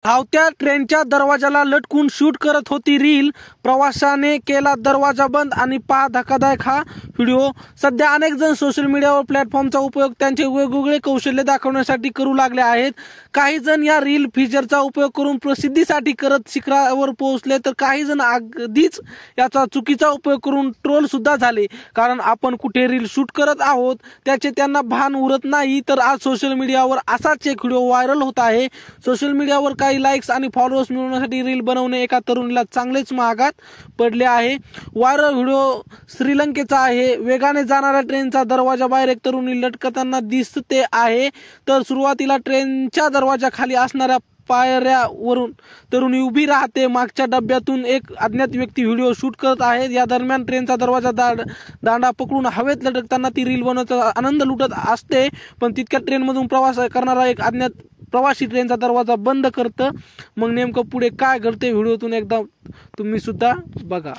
धावत्या ट्रेनच्या दरवाजाला लटकून शूट करत होती रील, प्रवाशाने केला दरवाजा बंद आणि पहा धक्कादायक हा व्हिडिओ। सध्या अनेक जण सोशल मीडियावर प्लॅटफॉर्मचा उपयोग त्यांचे वेगवेगळे कौशल्य दाखवण्यासाठी करू लागले आहेत। काही जण या रील फीचरचा उपयोग करून प्रसिद्धीसाठी करत शिखरावर पोहोचले, तर काही जण अगदीच याचा चुकीचा उपयोग करून ट्रोल सुद्धा झाले। कारण आपण कुठे रील शूट करत आहोत त्याचे त्यांना भान उरत नाही। तर आज सोशल मीडियावर असाच एक व्हिडिओ व्हायरल होत आहे। सोशल मीडियावर काही लाईक्स आणि फॉलोअर्स मिळवण्यासाठी रील बनवणे एका तरुणीला चांगलेच महागात पडले आहे। व्हायरल व्हिडिओ श्रीलंकेचा आहे। वेगाने जाणाऱ्या ट्रेनचा दरवाजा बाहेर एक तरुणी लटकताना दिसते आहे। तर सुरुवातीला ट्रेनच्या दरवाजा खाली असणाऱ्या पायऱ्यावरून तरुणी उभी राहते। मागच्या डब्यातून एक अज्ञात व्यक्ती व्हिडिओ शूट करत आहे। या दरम्यान ट्रेनचा दरवाजा दांडा पकडून हवेत लटकताना ती रील बनवण्याचा आनंद लुटत असते। पण तितक्यात ट्रेनमधून प्रवास करणारा एक अज्ञात प्रवासी ट्रेनचा दरवाजा बंद करतं। मग नेमकं पुढे काय घडते व्हिडिओतून एकदा तुम्ही सुद्धा बघा।